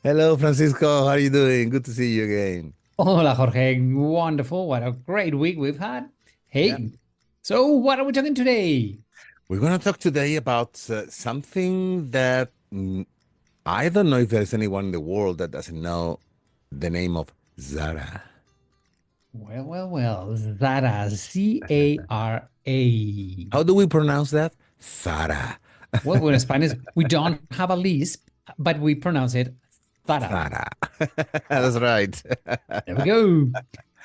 Hello, Francisco. How are you doing? Good to see you again. Hola, Jorge. Wonderful. What a great week we've had. Yeah. Hey, so what are we talking today? We're going to talk today about something that I don't know if there's anyone in the world that doesn't know the name of Zara. Well, Zara, Cara. How do we pronounce that? Zara. Well, we're in Spanish. We don't have a lisp, but we pronounce it Zara. Zara. That's right. There we go.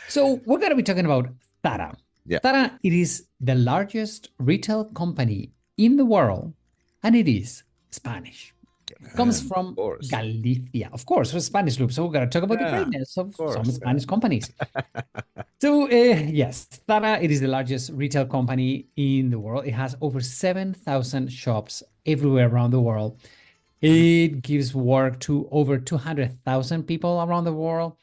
So we're going to be talking about Zara. Yeah. Zara, it is the largest retail company in the world, and it is Spanish. Comes Of from course. Galicia. Of course, we're Spanish loop, so we're going to talk about the Yeah, greatness of of some course. Spanish companies. So, yes, Zara, it is the largest retail company in the world. It has over 7,000 shops everywhere around the world. It gives work to over 200,000 people around the world.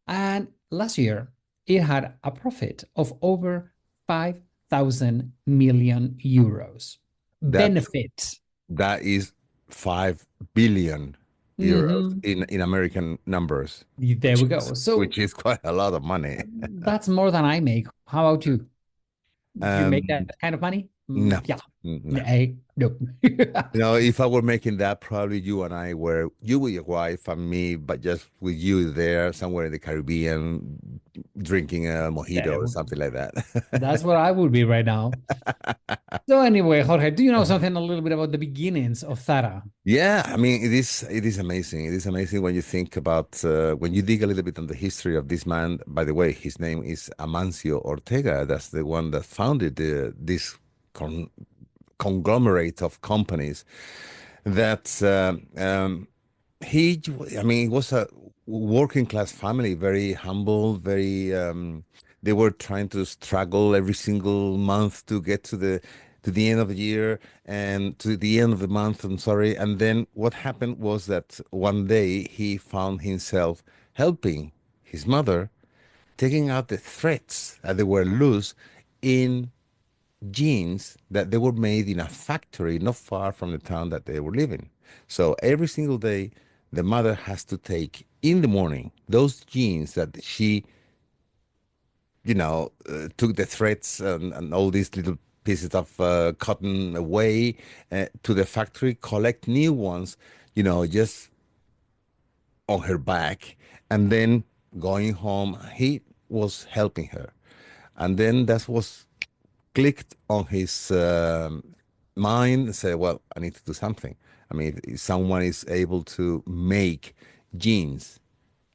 And last year, it had a profit of over 5,000 million euros. That Benefit. that is 5 billion euros Mhm. in American numbers, There which we go. is So which is quite a lot of money. that's more than I make. How about you? You make that Um, kind of money? no, Yeah. no. No. If I were making that, probably you and I were, you with your wife and me, but just with you there somewhere in the Caribbean, drinking a mojito or There. something like That's that. what I would be right now. So anyway, Jorge, do you know something a little bit about the beginnings of Zara? Yeah, I mean, it is amazing. It is amazing when you think about when you dig a little bit on the history of this man. By the way, his name is Amancio Ortega. That's the one that founded this con conglomerate of companies that he, I mean, it was a working class family, very humble, very, they were trying to struggle every single month to get to the end of the year and to the end of the month, I'm sorry. And then what happened was that one day he found himself helping his mother taking out the threads that they were loose in jeans that they were made in a factory not far from the town that they were living. So every single day, the mother has to take in the morning those jeans that she, took the threads and all these little pieces of cotton away to the factory, collect new ones, just on her back, and then going home, he was helping her. And then that was clicked on his mind and said, well, I need to do something. I mean, if someone is able to make jeans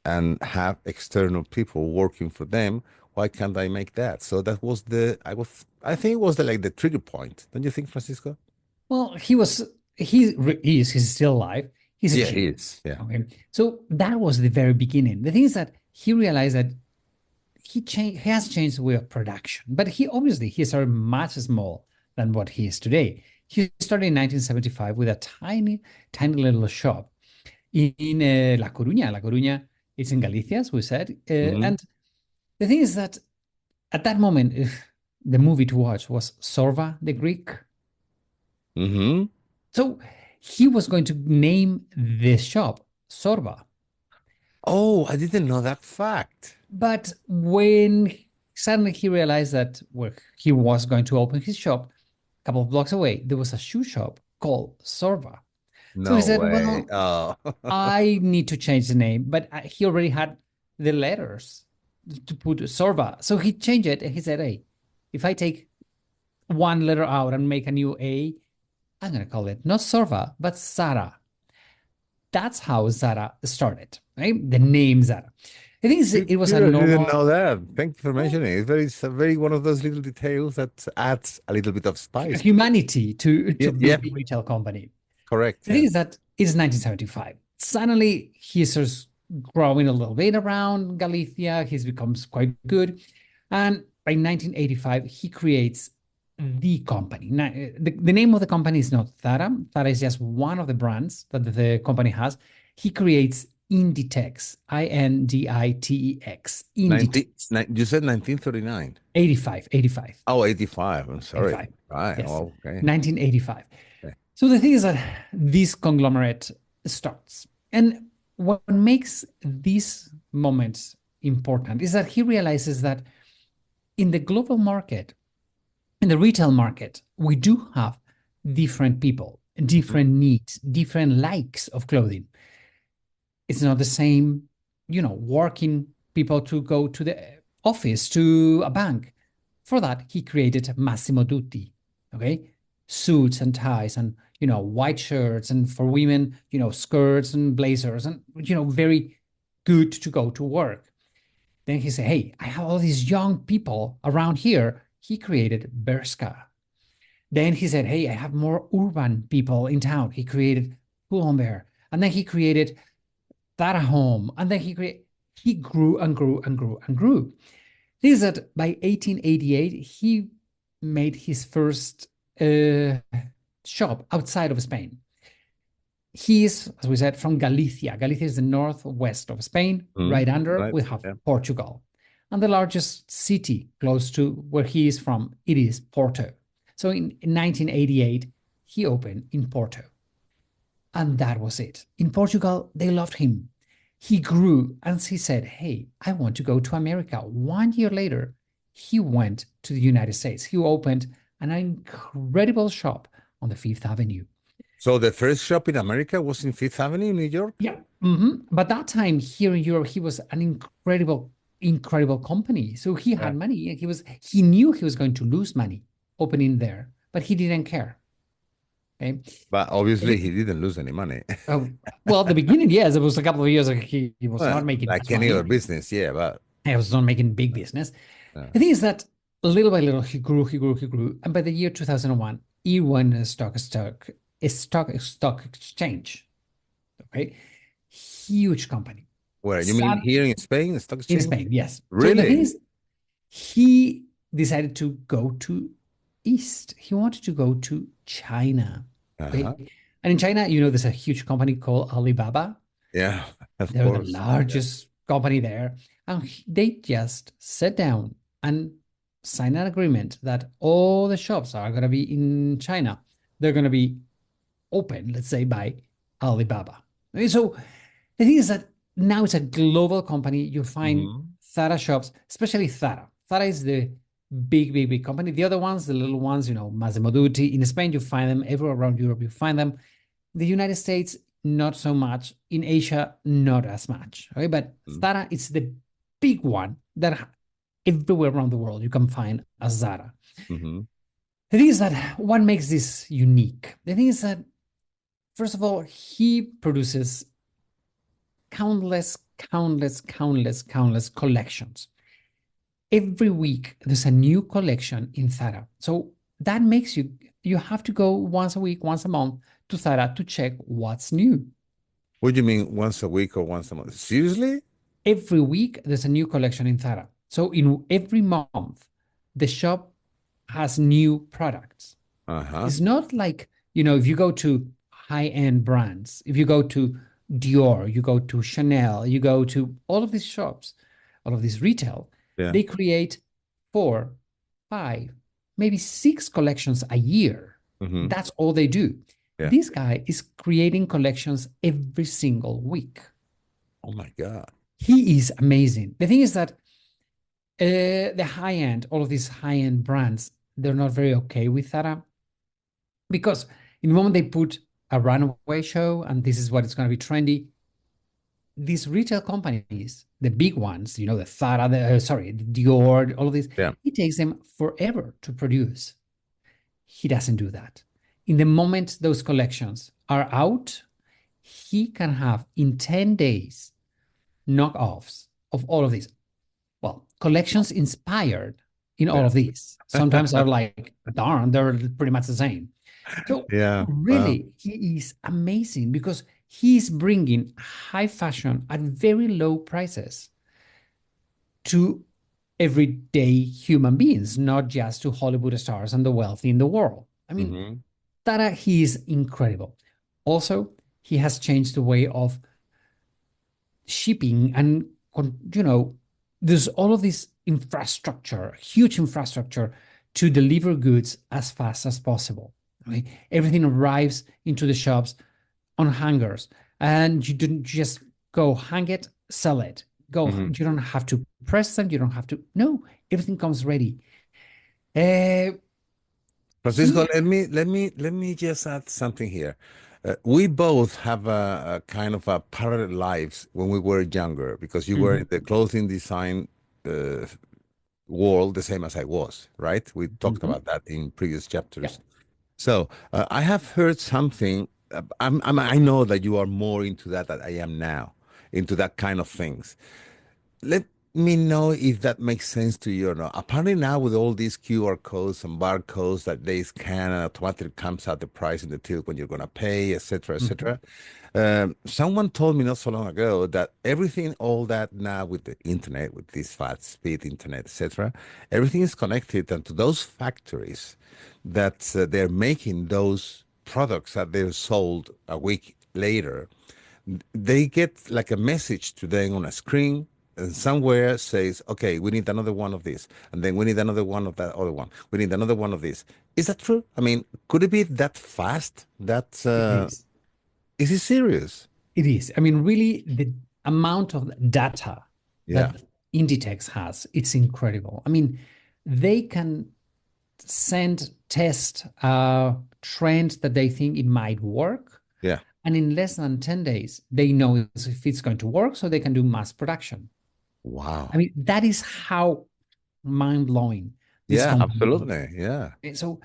and have external people working for them, why can't I make that? So that was I think it was like the trigger point. Don't you think, Francisco? Well, he's still alive. He's a Yeah, he kid. is. Yeah. Okay. So that was the very beginning. The thing is that he realized that he has changed the way of production, but he started much small than what he is today. He started in 1975 with a tiny little shop in La Coruña. La Coruña, it's in Galicia, as we said. Hmm. And the thing is that at that moment, the movie to watch was Sorva the Greek. Hmm. So he was going to name this shop Sorba. Oh, I didn't know that fact. But when suddenly he realized that where he was going to open his shop, a couple of blocks away, there was a shoe shop called Sorba. So he No said, way. well, Oh. I need to change the name, but he already had the letters to put Sorba. So he changed it and he said, hey, if I take one letter out and make a new A, I'm going to call it not Sorba, but Zara. That's how Zara started, right? The name Zara. I think it was a I didn't normal know that. Thank you for mentioning it. It's a very one of those little details that adds a little bit of spice. humanity Yeah, to yeah, big retail company. correct. The thing Yeah. is that it's 1975. Suddenly he starts growing a little bit around Galicia. He becomes quite good. And by 1985, he creates the company. Now, the name of the company is not Zara. Zara is just one of the brands that the company has. He creates Inditex, Inditex, 19, Inditex, you said 1939. 85, 85, Oh, 85. I'm sorry. 85. Right. Yes, Oh, okay. 1985. Okay. So the thing is that this conglomerate starts. And what makes these moments important is that he realizes that in the global market, in the retail market, we do have different people, Mhm. different needs, different likes of clothing. It's not the same, working people to go to the office, to a bank. For that, he created Massimo Dutti, okay? Suits and ties and, white shirts, and for women, skirts and blazers, and, very good to go to work. Then he said, hey, I have all these young people around here. He created Bershka. Then he said, hey, I have more urban people in town. He created Pull&Bear. And then he created Zara Home. And then he grew and grew and grew and grew. This is that by 1888, he made his first shop outside of Spain. He is, as we said, from Galicia. Galicia is the northwest of Spain. Right under, Right. we have Yeah. Portugal. And the largest city close to where he is from, it is Porto. So in 1988, he opened in Porto. And that was it. In Portugal, they loved him. He grew and he said, hey, I want to go to America. 1 year later, he went to the United States. He opened an incredible shop on the Fifth Avenue. So the first shop in America was in Fifth Avenue, New York? Yeah. But that time here in Europe, he was an incredible company. So he Yeah. had money. He knew he was going to lose money opening there, but he didn't care. Okay. But obviously he didn't lose any money. Oh, well, at the beginning, yes, it was a couple of years ago. He was Well, not making like much any other money. business, yeah, but He was not making big business. The thing is that little by little, he grew. And by the year 2001, he won a stock exchange. Okay. Huge company. where you mean Sad here in Spain, stock in exchange? Spain, yes. So the thing Really? is, he decided to go to East. He wanted to go to China. Uh-huh. Okay. And in China, there's a huge company called Alibaba. Yeah, of They're the course. Yeah. largest company there. And they just sat down and signed an agreement that all the shops are going to be in China. They're going to be open, let's say, by Alibaba. Okay, so the thing is that now it's a global company. You find Mhm. Zara shops, especially Zara. Zara is the big company. The other ones, the little ones, Massimo Dutti. In Spain, you find them everywhere around Europe. You find them. The United States, not so much. In Asia, not as much. Okay, but Zara is the big one that everywhere around the world you can find a Zara. Mm-hmm. The thing is that what makes this unique? The thing is that, first of all, he produces countless collections. Every week, there's a new collection in Zara. So that makes you have to go once a week, once a month to Zara to check what's new. What do you mean once a week or once a month? Seriously? Every week, there's a new collection in Zara. So in every month, the shop has new products. Uh-huh. It's not like, if you go to high-end brands, if you go to Dior, you go to Chanel, you go to all of these shops, all of this retail, Yeah. they create 4, 5, maybe 6 collections a year. Mm-hmm. That's all they do. Yeah. This guy is creating collections every single week. Oh my God. He is amazing. The thing is that the high-end, all of these high-end brands, they're not very okay with Zara because in the moment they put a runway show and this is what it's going to be trendy, these retail companies, the big ones, the Zara, the Dior, all of these, Yeah. it takes them forever to produce. He doesn't do that. In the moment those collections are out, he can have in 10 days knockoffs of all of these. Well, collections inspired in all Yeah. of these. Sometimes are like, darn, they're pretty much the same. So Yeah. Wow. really, he is amazing because he's bringing high fashion at very low prices to everyday human beings, not just to Hollywood stars and the wealthy in the world. I mean, Mm-hmm. Tara, he is incredible. Also, he has changed the way of shipping and, there's all of this infrastructure, huge infrastructure to deliver goods as fast as possible. Okay? Everything arrives into the shops on hangers and you didn't just go hang it, sell it. Go. Hmm. You don't have to press them. You don't have to. No, everything comes ready. Uh, Francisco, he. let me just add something here. We both have a kind of a parallel lives when we were younger, because you were in Mhm, the clothing design uh, world the same as I was, right? We talked mhm. about that in previous Yeah. chapters. So I have heard something. I know that you are more into that than I am now, into that kind of things. Let me know if that makes sense to you or not. Apparently now with all these QR codes and barcodes that they scan and automatically comes out the price in the till when you're gonna pay, etc., Mhm. etc. Someone told me not so long ago that everything, all that now with the internet, with this fast speed internet, etc., everything is connected and to those factories that they're making those products that they're sold a week later. They get like a message to them on a screen, and somewhere says, okay, we need another one of this, and then we need another one of that other one, we need another one of this. Is that true? I mean, could it be that fast? That It is. is it serious? It is. I mean, really, the amount of data Yeah, that Inditex has, it's incredible. I mean, they can test a trend that they think it might work. yeah. And in less than 10 days, they know if it's going to work, so they can do mass production. I Wow. mean, that is how mind-blowing this Yeah, company is. absolutely. Yeah. And so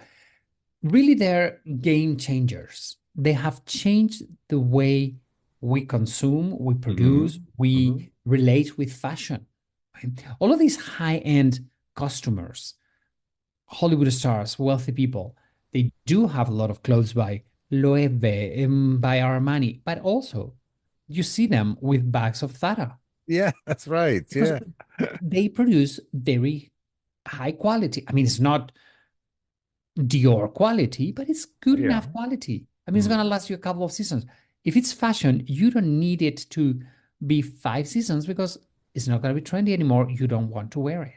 really they're game changers. They have changed the way we consume, we Hmm. produce, Hmm. we relate with fashion. Right? All of these high-end customers, Hollywood stars, wealthy people, they do have a lot of clothes by Loewe, by Armani, but also you see them with bags of Zara Yeah, that's right. because Yeah. they produce very high quality. I mean, it's not Dior quality, but it's good Yeah. enough quality. I mean, it's going to Mm. last you a couple of seasons. If it's fashion, you don't need it to be 5 seasons because it's not going to be trendy anymore. You don't want to wear it.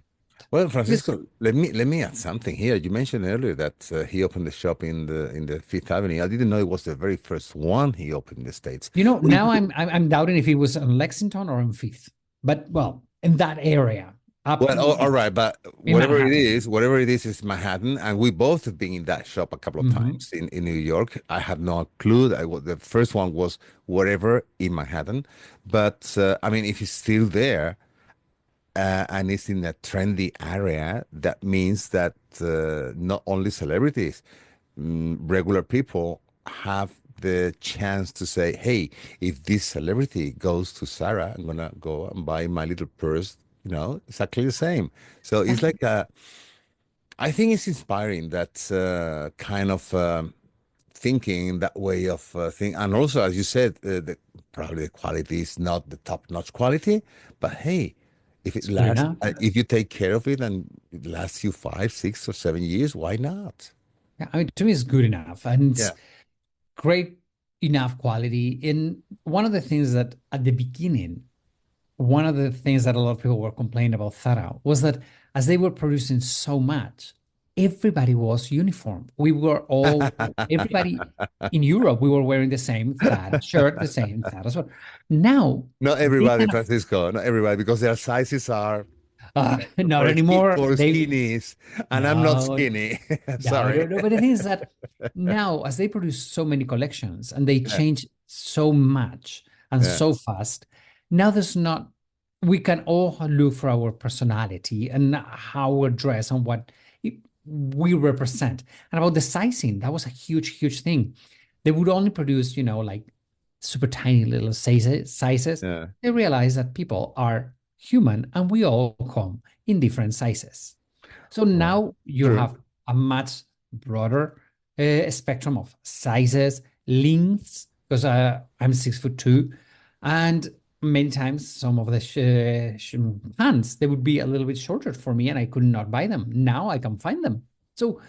Well, Because, Francisco, let me add something here. You mentioned earlier that he opened the shop in the Fifth Avenue. I didn't know it was the very first one he opened in the States. We, now I'm doubting if it was on Lexington or on Fifth, but well, in that area, up well, all right, but in Manhattan. whatever it is Manhattan, and we both have been in that shop a couple of Mhm. times in New York. I had no clue that the first one was whatever in Manhattan, but I mean, if it's still there and it's in a trendy area, that means that not only celebrities, regular people have the chance to say, hey, if this celebrity goes to Zara, I'm gonna go and buy my little purse, exactly the same. So it's Yeah, like I think it's inspiring that kind of thinking, that way of think, and also as you said, probably the quality is not the top-notch quality, but hey, if it it's good lasts, enough. if you take care of it and it lasts you 5, 6, or 7 years, why not? Yeah, I mean, to me, it's good enough and it's Yeah. great enough quality. And one of the things that at the beginning, one of the things that a lot of people were complaining about Zara was that as they were producing so much, everybody was uniform. Everybody in Europe, we were wearing the same Zara shirt, the same Zara sweater. Now Not they everybody, kind of Francisco, not everybody, because their sizes are not for anymore. for They skinnies, and I'm not no, skinny. no, Sorry. no, no. But the thing is that now, as they produce so many collections and they Yeah, change so much and yeah, so fast, now there's not, we can all look for our personality and how we're dressed and what we represent. And about the sizing, that was a huge, huge thing. They would only produce, like super tiny little sizes. yeah. They realize that people are human and we all come in different sizes. So Right. now you True. have a much broader spectrum of sizes, lengths, because I'm 6'2", and many times some of the pants they would be a little bit shorter for me, and I could not buy them. Now I can find them. So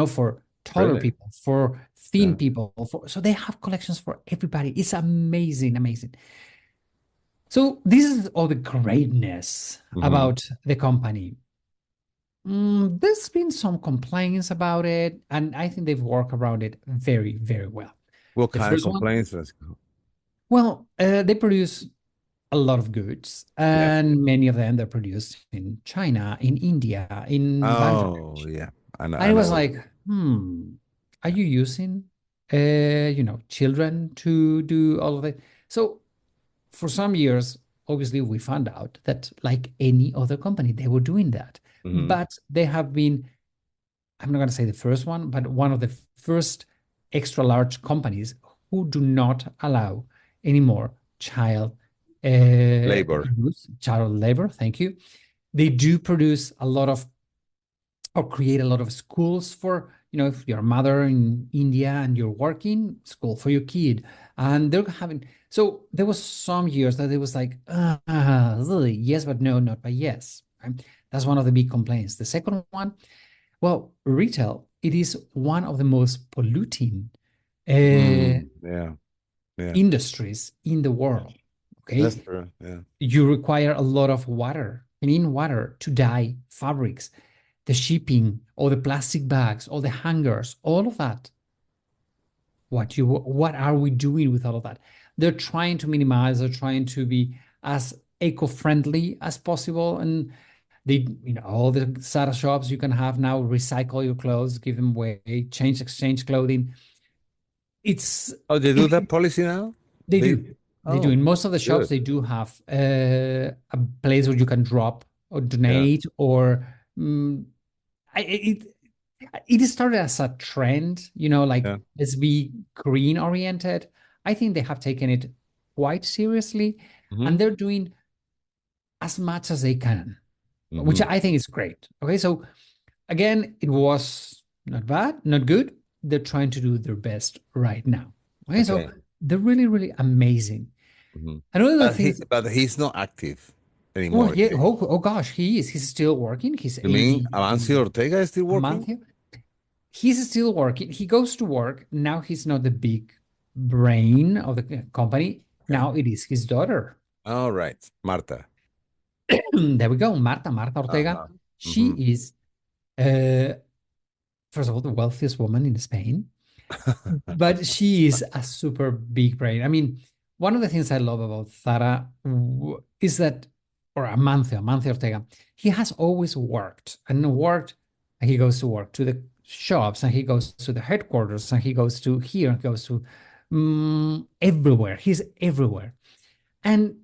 for taller Really? people, for thin Yeah. people, so they have collections for everybody. It's amazing, amazing. So this is all the greatness Hmm. about the company. There's been some complaints about it, and I think they've worked around it very, very well. What The kind of first one, complaints, Francisco? well, they produce. a lot of goods, Yeah. and many of them they're produced in China, in India, in Oh, Bangladesh. yeah. And I it was know. like, are Yeah. you using, children to do all of it? So for some years, obviously, we found out that like any other company, they were doing that. Hmm. But they have been, I'm not going to say the first one, but one of the first extra large companies who do not allow anymore Labor. use, child labor. Thank you. They do produce a lot of or create a lot of schools for, if you're a mother in India and you're working, school for your kid. And they're having, so there was some years that it was like, really, yes, but no, not by yes. Right? That's one of the big complaints. The second one, well, retail, it is one of the most polluting uh, Mm, yeah. Yeah. industries in the world. That's Okay. true. Yeah. You require a lot of water, clean water to dye fabrics, the shipping, all the plastic bags, all the hangers, all of that. What are we doing with all of that? They're trying to minimize, they're trying to be as eco-friendly as possible. And all the Zara shops you can have now recycle your clothes, give them away, change, exchange clothing. It's Oh, they do it, that policy now? they They, do. They do. oh, In most of the shops, good. they do have a place where you can drop or Yeah. donate or it it started as a trend, like Yeah. let's be green oriented. I think they have taken it quite seriously Hmm. and they're doing as much as they can, which Hmm. I think is great. Okay, so again, it was not bad, not good. They're trying to do their best right now. Okay, so Okay. they're really, really amazing. Hmm. And one of the things, But he's not active oh anymore, is yeah, he? oh gosh, he is. He's still working. He's You mean 80 Amancio and Ortega is still a month working? here. He's still working. He goes to work. Now he's not the big brain of the company. Okay. Now it is his daughter. All right. Marta. There we go. Marta Ortega. Uh-huh. She Hmm. is, uh, first of all, the wealthiest woman in Spain, but she is a super big brain. I mean, one of the things I love about Zara is that, or Amancio Ortega, he has always worked and worked, and he goes to work to the shops, and he goes to the headquarters, and he goes to here, and goes to everywhere. He's everywhere. And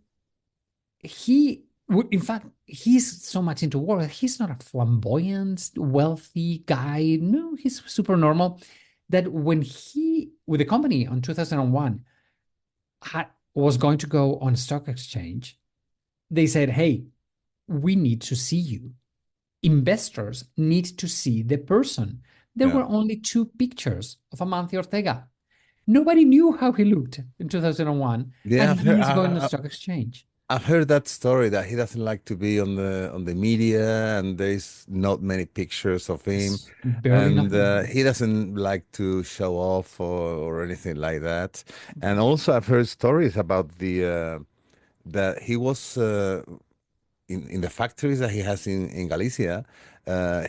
in fact, he's so much into work. He's not a flamboyant, wealthy guy. No, he's super normal. That when he, with the company on 2001, was going to go on stock exchange, they said, hey, we need to see you. Investors need to see the person. There Yeah. were only two pictures of Amancio Ortega. Nobody knew how he looked in 2001, Yeah, and he is going to stock exchange. I've heard that story that he doesn't like to be on the media, and there's not many pictures of him, It's barely and nothing. he doesn't like to show off or anything like that. And also, I've heard stories about the that he was in the factories that he has in Galicia.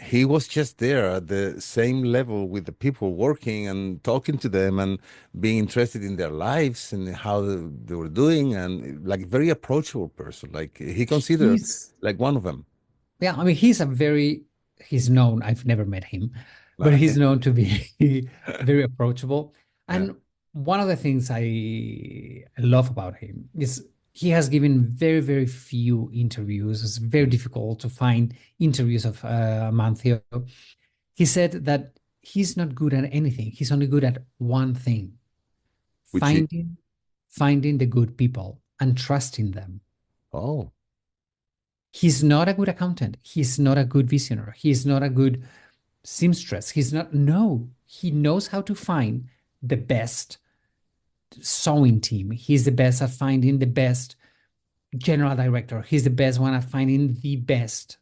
He was just there at the same level with the people working and talking to them and being interested in their lives and how they were doing, and like very approachable person. Like he considered He's like one of them. Yeah, I mean, he's known, I've never met him, but he's known to be very approachable. Yeah. And one of the things I love about him is he has given very, very few interviews. It's very Mm. difficult to find interviews of Amancio. He said that he's not good at anything. He's only good at one thing, Which he, finding finding the good people and trusting them. oh, He's not a good accountant. He's not a good visionary. He's not a good seamstress. He's not, no, he knows how to find the best sewing team. He's the best at finding the best general director. He's the best one at finding the best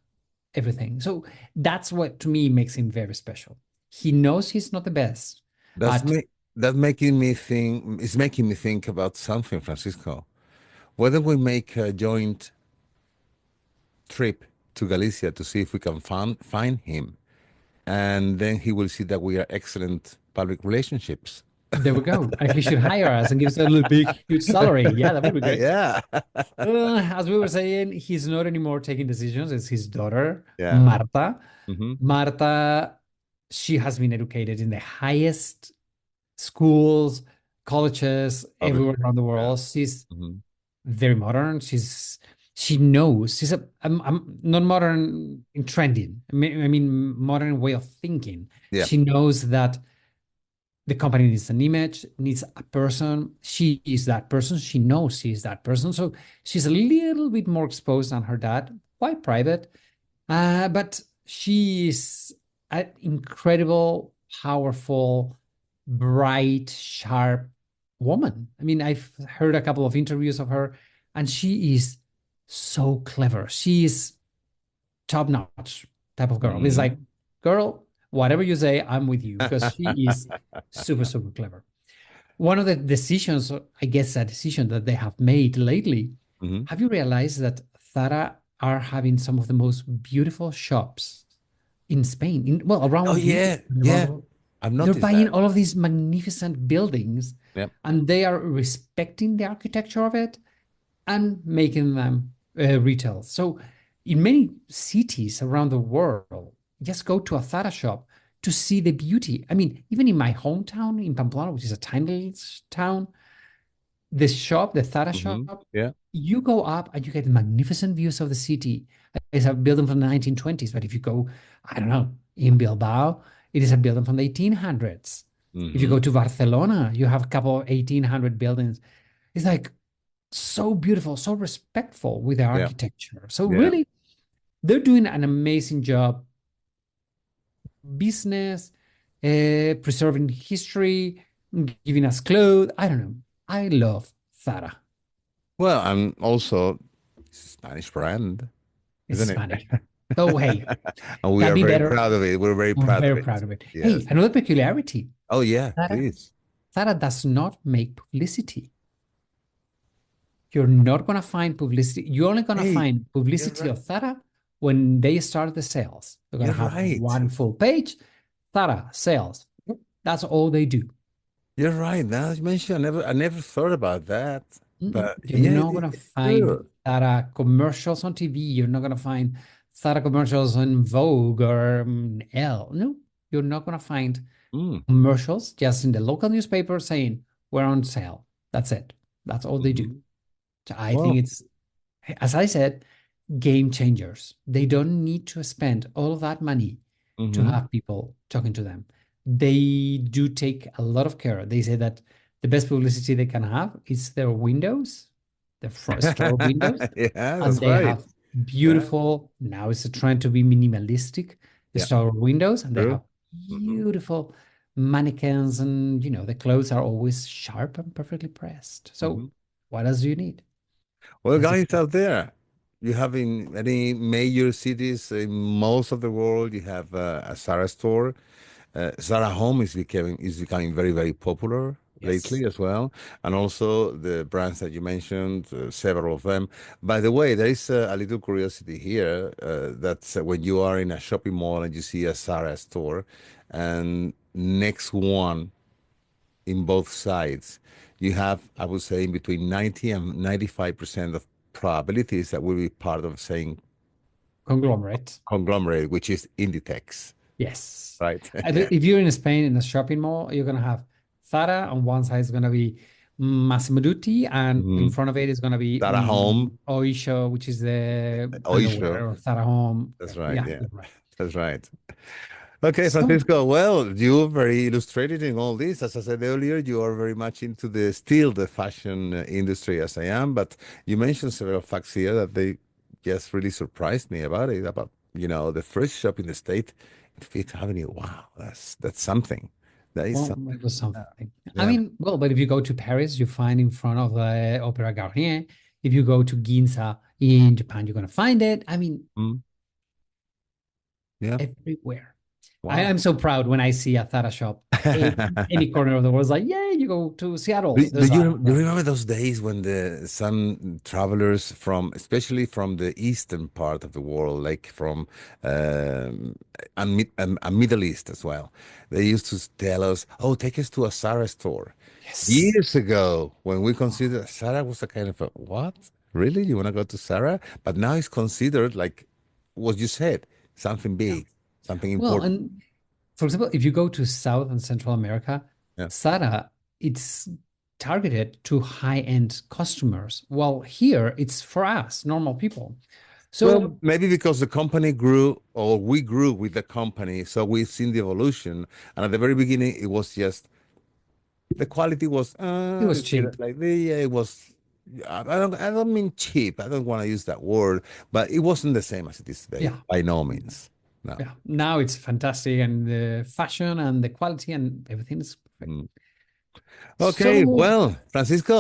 everything. So that's what to me makes him very special. He knows he's not the best that's at me. That making me think is making me think about something, Francisco. Whether we make a joint trip to Galicia to see if we can find him, and then he will see that we are excellent public relationships. There we go. And he should hire us and give us a little big, huge salary. Yeah, that would be great. Yeah. As we were saying, he's not anymore taking decisions. It's his daughter, Yeah. Marta. Hmm. Marta, she has been educated in the highest schools, colleges, everywhere Obviously. around the Yeah. world. She's Hmm. very modern. She knows. I'm not modern in trending. I mean modern way of thinking. Yeah. She knows that the company needs an image, needs a person. She is that person. She knows she is that person. So she's a little bit more exposed than her dad, quite private. But she is an incredible, powerful, bright, sharp woman. I mean, I've heard a couple of interviews of her, and she is so clever. She is top notch type of girl. It's like, Hmm. girl, whatever you say, I'm with you because she is super, super clever. One of the decisions, I guess, a decision that they have made lately. Hmm. Have you realized that Zara are having some of the most beautiful shops in Spain, well, Oh around Europe, yeah, and around the yeah. world? I've They're noticed buying that. all of these magnificent buildings Yeah. and they are respecting the architecture of it and making them retail. So, in many cities around the world, just go to a Zara shop to see the beauty. I mean, even in my hometown in Pamplona, which is a tiny town, the shop, the Zara Hmm. shop, Yeah. you go up and you get magnificent views of the city. It's a building from the 1920s, but if you go, I don't know, in Bilbao, it is a building from the 1800s. If you go Hmm. to Barcelona, you have a couple of 1800 buildings. It's like so beautiful, so respectful with the Yeah. architecture. So Yeah. really, they're doing an amazing job. Business, preserving history, giving us clothes. I don't know. I love Zara. Well, I'm also Spanish brand, It's isn't it? Spanish. So hey, And we can are be very better. proud of it. We're very I'm proud of very it. proud of it. Hey, Yes. another peculiarity. Oh yeah, Zara, please. Zara does not make publicity. You're not gonna find publicity. You're only gonna Hey, find you're publicity right. of Zara when they start the sales. They're gonna You're have right. one full page, Zara sales. That's all they do. You're right. Now you mentioned, I never thought about that. Mm-mm. But You're yeah, not gonna it's find true. Zara commercials on TV. You're not gonna find Zara commercials on Vogue or Elle. No, you're not gonna find Mm. commercials just in the local newspaper saying we're on sale. That's it. That's all they do. Hmm. So I think Well, it's, as I said, game changers. They don't need to spend all of that money to hmm. have people talking to them. They do take a lot of care. They say that the best publicity they can have is their windows, their front store windows, Yeah, and that's they right. have Yeah. beautiful, now it's a trend to be minimalistic Yeah. store windows, and they True. have Hmm. beautiful mannequins, and the clothes are always sharp and perfectly pressed. So Hmm. what else do you need? Well, That's it. guys out there, you have in any major cities in most of the world, you have a Zara store. Zara Home is becoming very, very popular Yes. lately as well, and also the brands that you mentioned, several of them. By the way, there is a little curiosity here that when you are in a shopping mall and you see a Zara store, and next one in both sides, you have, I would say, in between 90 and 95% of probabilities that will be part of the same Conglomerate. conglomerate, which is Inditex, Yes. right? Yeah. If you're in Spain in a shopping mall, you're gonna have Zara on one side is gonna be Massimo Dutti, and in Mhm. front of it is gonna be Zara Home, Oysho, which is the Oysho. underwear, or Zara Home. That's right. Yeah, Yeah, you're right. that's right. Okay, So, Francisco. Well, you're very illustrated in all this. As I said earlier, you are very much into the fashion industry as I am. But you mentioned several facts here that they just really surprised me about it. About the first shop in the state, Fifth Avenue. Wow, that's something. That is well, something. it was something. I Yeah. mean, well, but if you go to Paris, you find in front of the Opera Garnier. If you go to Ginza in Japan, you're gonna find it. I mean, Mm, yeah. everywhere. I Wow. am so proud when I see a Zara shop in any corner of the world. It's like, yay, you go to Seattle. Do There's you Zara. do you remember those days when some travelers from, especially from the eastern part of the world, like from and Middle East as well, they used to tell us, "Oh, take us to a Zara store." Yes. Years ago, when we considered Zara was a kind of a what? Really? You want to go to Zara? But now it's considered like what you said, something Yeah. big, something Well, important. and for example, if you go to South and Central America, Yeah. Zara, it's targeted to high-end customers. While here, it's for us, normal people. Well, So maybe because the company grew or we grew with the company, so we've seen the evolution. And at the very beginning, it was just the quality was it was cheap. like yeah, it was. I don't mean cheap. I don't want to use that word, but it wasn't the same as it is today. Yeah. By no means. No. Yeah. Now it's fantastic, and the fashion and the quality and everything is perfect. Mm. Okay. So Well, Francisco,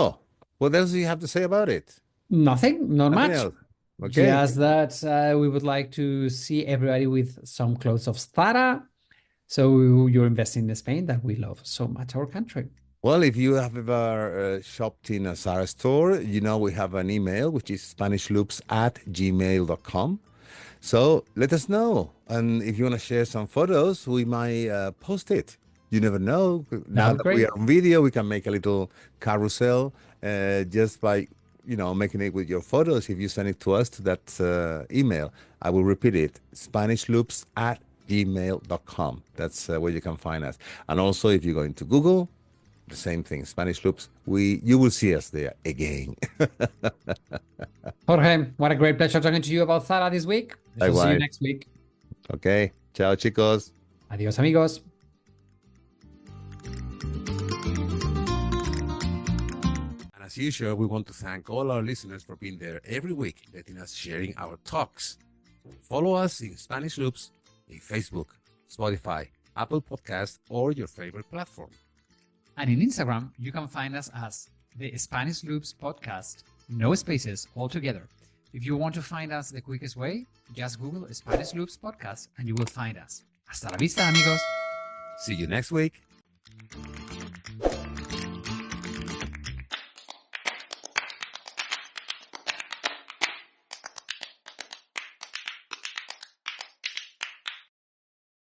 what else do you have to say about it? nothing, not Nothing much. else. Okay. Just that we would like to see everybody with some clothes of Zara. So you're investing in Spain that we love so much, our country. Well, if you have ever shopped in a Zara store, you know we have an email, which is SpanishLoops@gmail.com. So let us know. And if you want to share some photos, we might post it. You never know. That Now would be that we great. are on video, we can make a little carousel just by, making it with your photos. If you send it to us to that email, I will repeat it, SpanishLoops@gmail.com. That's where you can find us. And also, if you go into Google, the same thing, Spanish Loops, you will see us there again. Jorge, what a great pleasure talking to you about Zara this week. I shall see you Likewise. next week. Okay. Ciao, chicos. Adios, amigos. And as usual, we want to thank all our listeners for being there every week, letting us sharing our talks. Follow us in Spanish Loops in Facebook, Spotify, Apple Podcast, or your favorite platform. And in Instagram, you can find us as the Spanish Loops Podcast. No spaces altogether. If you want to find us the quickest way, just Google Spanish Loops Podcast and you will find us. Hasta la vista, amigos. See you next week.